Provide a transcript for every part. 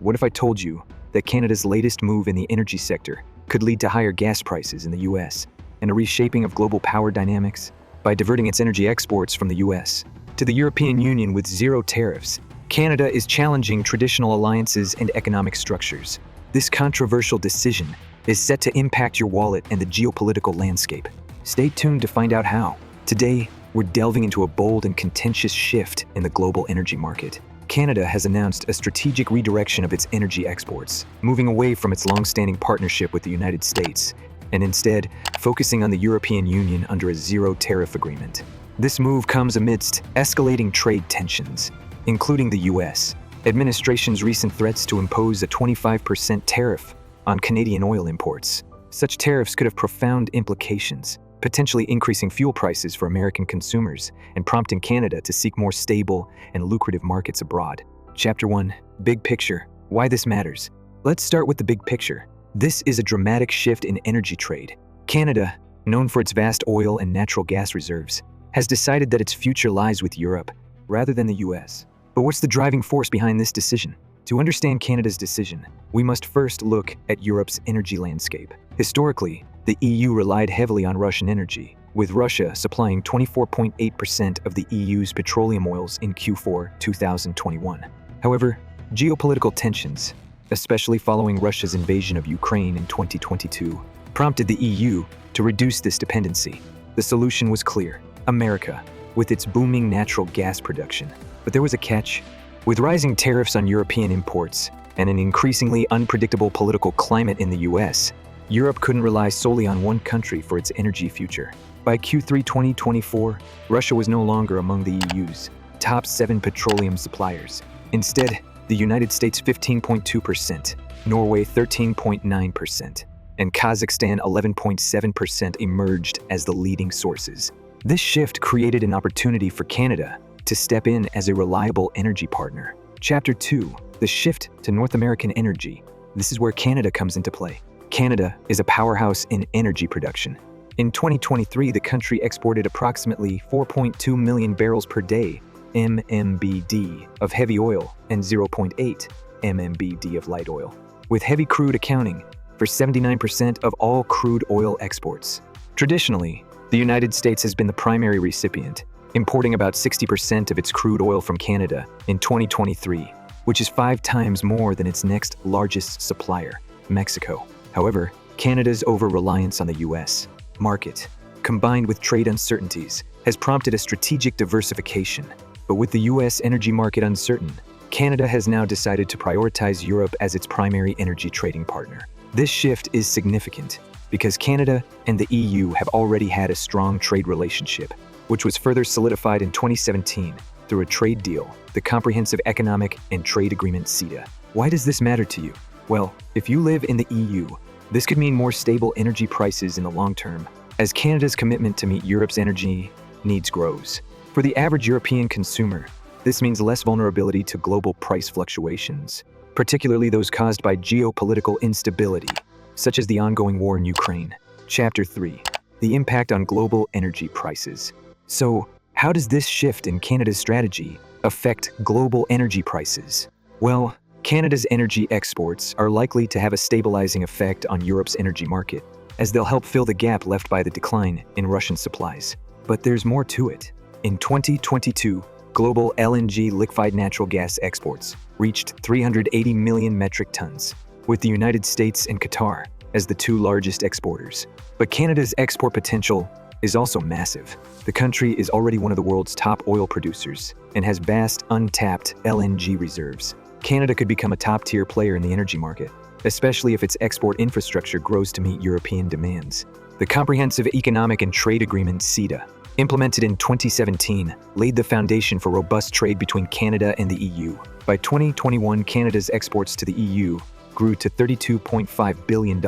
What if I told you that Canada's latest move in the energy sector could lead to higher gas prices in the US and a reshaping of global power dynamics by diverting its energy exports from the US to the European Union with zero tariffs? Canada is challenging traditional alliances and economic structures. This controversial decision is set to impact your wallet and the geopolitical landscape. Stay tuned to find out how. Today, we're delving into a bold and contentious shift in the global energy market. Canada has announced a strategic redirection of its energy exports, moving away from its long-standing partnership with the United States, and instead focusing on the European Union under a zero-tariff agreement. This move comes amidst escalating trade tensions, including the U.S. administration's recent threats to impose a 25% tariff on Canadian oil imports. Such tariffs could have profound implications, potentially increasing fuel prices for American consumers and prompting Canada to seek more stable and lucrative markets abroad. Chapter 1. Big Picture. Why this matters. Let's start with the big picture. This is a dramatic shift in energy trade. Canada, known for its vast oil and natural gas reserves, has decided that its future lies with Europe rather than the US. But what's the driving force behind this decision? To understand Canada's decision, we must first look at Europe's energy landscape. Historically, the EU relied heavily on Russian energy, with Russia supplying 24.8% of the EU's petroleum oils in Q4 2021. However, geopolitical tensions, especially following Russia's invasion of Ukraine in 2022, prompted the EU to reduce this dependency. The solution was clear: America, with its booming natural gas production. But there was a catch. With rising tariffs on European imports and an increasingly unpredictable political climate in the US, Europe couldn't rely solely on one country for its energy future. By Q3 2024, Russia was no longer among the EU's top 7 petroleum suppliers. Instead, the United States 15.2%, Norway 13.9%, and Kazakhstan 11.7% emerged as the leading sources. This shift created an opportunity for Canada to step in as a reliable energy partner. Chapter 2. The shift to North American energy. This is where Canada comes into play. Canada is a powerhouse in energy production. In 2023, the country exported approximately 4.2 million barrels per day (MMBD) of heavy oil and 0.8 MMBD of light oil, with heavy crude accounting for 79% of all crude oil exports. Traditionally, the United States has been the primary recipient, importing about 60% of its crude oil from Canada in 2023, which is 5 times more than its next largest supplier, Mexico. However, Canada's over-reliance on the U.S. market, combined with trade uncertainties, has prompted a strategic diversification. But with the U.S. energy market uncertain, Canada has now decided to prioritize Europe as its primary energy trading partner. This shift is significant because Canada and the EU have already had a strong trade relationship, which was further solidified in 2017 through a trade deal, the Comprehensive Economic and Trade Agreement (CETA). Why does this matter to you? Well, if you live in the EU, this could mean more stable energy prices in the long term, as Canada's commitment to meet Europe's energy needs grows. For the average European consumer, this means less vulnerability to global price fluctuations, particularly those caused by geopolitical instability, such as the ongoing war in Ukraine. Chapter 3. The impact on global energy prices. So, how does this shift in Canada's strategy affect global energy prices? Well, Canada's energy exports are likely to have a stabilizing effect on Europe's energy market, as they'll help fill the gap left by the decline in Russian supplies. But there's more to it. In 2022, global LNG liquefied natural gas exports reached 380 million metric tons, with the United States and Qatar as the 2 largest exporters. But Canada's export potential is also massive. The country is already one of the world's top oil producers and has vast untapped LNG reserves. Canada could become a top-tier player in the energy market, especially if its export infrastructure grows to meet European demands. The Comprehensive Economic and Trade Agreement (CETA), implemented in 2017, laid the foundation for robust trade between Canada and the EU. By 2021, Canada's exports to the EU grew to $32.5 billion,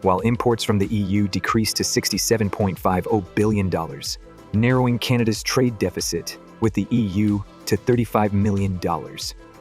while imports from the EU decreased to $67.50 billion, narrowing Canada's trade deficit with the EU to $35 million.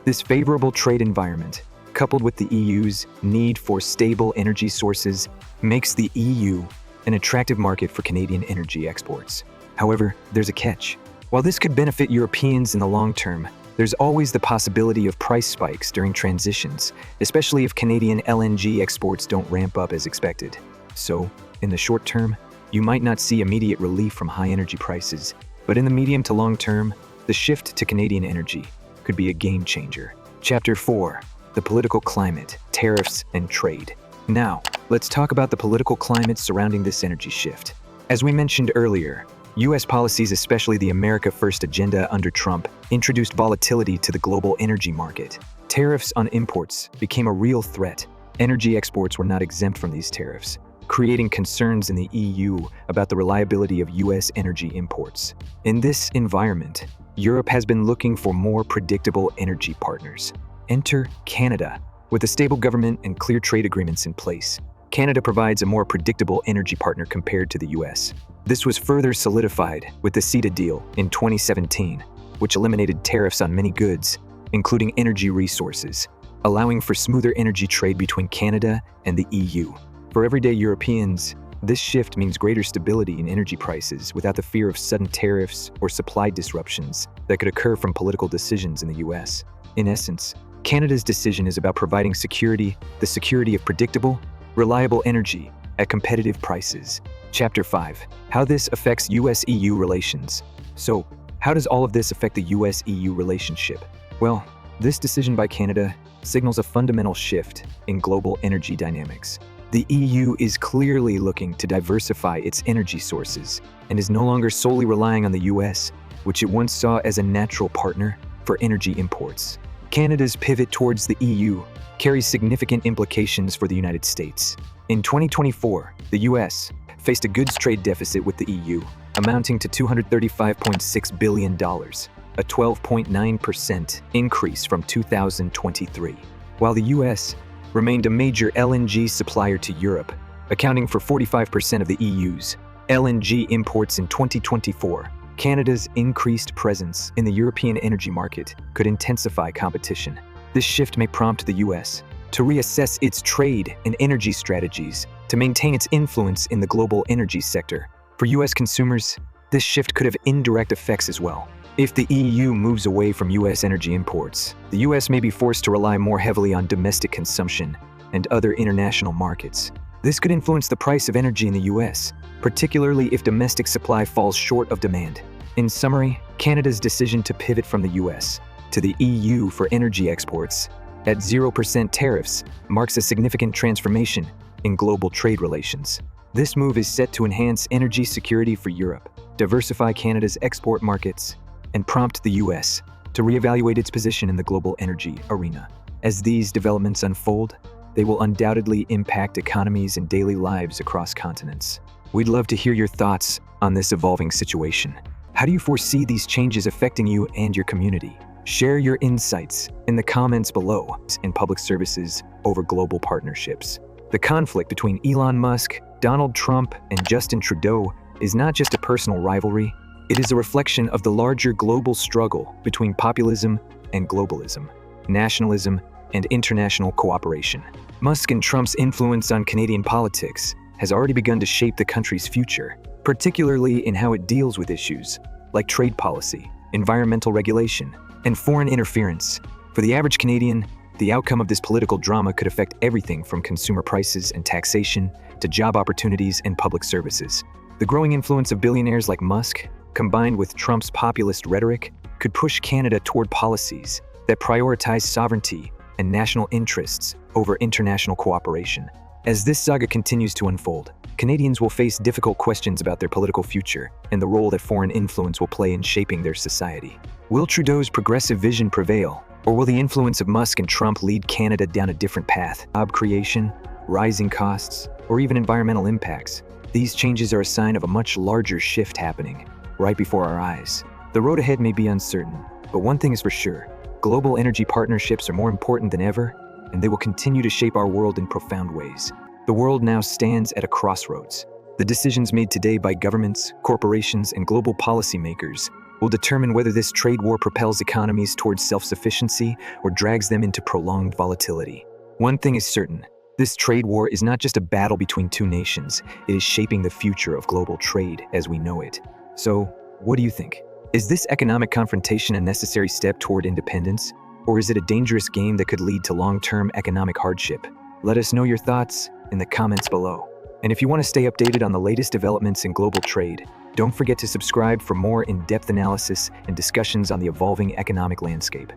This favorable trade environment, coupled with the EU's need for stable energy sources, makes the EU an attractive market for Canadian energy exports. However, there's a catch. While this could benefit Europeans in the long term, there's always the possibility of price spikes during transitions, especially if Canadian LNG exports don't ramp up as expected. So, in the short term, you might not see immediate relief from high energy prices, but in the medium to long term, the shift to Canadian energy could be a game changer. Chapter 4. The political climate, tariffs, and trade. Now, let's talk about the political climate surrounding this energy shift. As we mentioned earlier, U.S. policies, especially the America First agenda under Trump, introduced volatility to the global energy market. Tariffs on imports became a real threat. Energy exports were not exempt from these tariffs, creating concerns in the EU about the reliability of U.S. energy imports. In this environment, Europe has been looking for more predictable energy partners. Enter Canada. With a stable government and clear trade agreements in place, Canada provides a more predictable energy partner compared to the U.S. This was further solidified with the CETA deal in 2017, which eliminated tariffs on many goods, including energy resources, allowing for smoother energy trade between Canada and the EU. For everyday Europeans, this shift means greater stability in energy prices without the fear of sudden tariffs or supply disruptions that could occur from political decisions in the U.S. In essence, Canada's decision is about providing security, the security of predictable, reliable energy at competitive prices. Chapter 5. How this affects US-EU relations. So, how does all of this affect the US-EU relationship? Well, this decision by Canada signals a fundamental shift in global energy dynamics. The EU is clearly looking to diversify its energy sources and is no longer solely relying on the US, which it once saw as a natural partner for energy imports. Canada's pivot towards the EU carries significant implications for the United States. In 2024, the US faced a goods trade deficit with the EU, amounting to $235.6 billion, a 12.9% increase from 2023. While the US remained a major LNG supplier to Europe, accounting for 45% of the EU's LNG imports in 2024, Canada's increased presence in the European energy market could intensify competition. This shift may prompt the U.S. to reassess its trade and energy strategies to maintain its influence in the global energy sector. For U.S. consumers, this shift could have indirect effects as well. If the EU moves away from U.S. energy imports, the U.S. may be forced to rely more heavily on domestic consumption and other international markets. This could influence the price of energy in the U.S., particularly if domestic supply falls short of demand. In summary, Canada's decision to pivot from the US to the EU for energy exports at 0% tariffs marks a significant transformation in global trade relations. This move is set to enhance energy security for Europe, diversify Canada's export markets, and prompt the US to reevaluate its position in the global energy arena. As these developments unfold, they will undoubtedly impact economies and daily lives across continents. We'd love to hear your thoughts on this evolving situation. How do you foresee these changes affecting you and your community? Share your insights in the comments below. In public services over global partnerships. The conflict between Elon Musk, Donald Trump, and Justin Trudeau is not just a personal rivalry, it is a reflection of the larger global struggle between populism and globalism, nationalism and international cooperation. Musk and Trump's influence on Canadian politics has already begun to shape the country's future, particularly in how it deals with issues like trade policy, environmental regulation, and foreign interference. For the average Canadian, the outcome of this political drama could affect everything from consumer prices and taxation to job opportunities and public services. The growing influence of billionaires like Musk, combined with Trump's populist rhetoric, could push Canada toward policies that prioritize sovereignty and national interests over international cooperation. As this saga continues to unfold, Canadians will face difficult questions about their political future and the role that foreign influence will play in shaping their society. Will Trudeau's progressive vision prevail, or will the influence of Musk and Trump lead Canada down a different path? Job creation, rising costs, or even environmental impacts. These changes are a sign of a much larger shift happening right before our eyes. The road ahead may be uncertain, but one thing is for sure: global energy partnerships are more important than ever, and they will continue to shape our world in profound ways. The world now stands at a crossroads. The decisions made today by governments, corporations, and global policymakers will determine whether this trade war propels economies towards self-sufficiency or drags them into prolonged volatility. One thing is certain: this trade war is not just a battle between two nations, it is shaping the future of global trade as we know it. So, what do you think? Is this economic confrontation a necessary step toward independence, or is it a dangerous game that could lead to long-term economic hardship? Let us know your thoughts in the comments below. And if you want to stay updated on the latest developments in global trade, don't forget to subscribe for more in-depth analysis and discussions on the evolving economic landscape.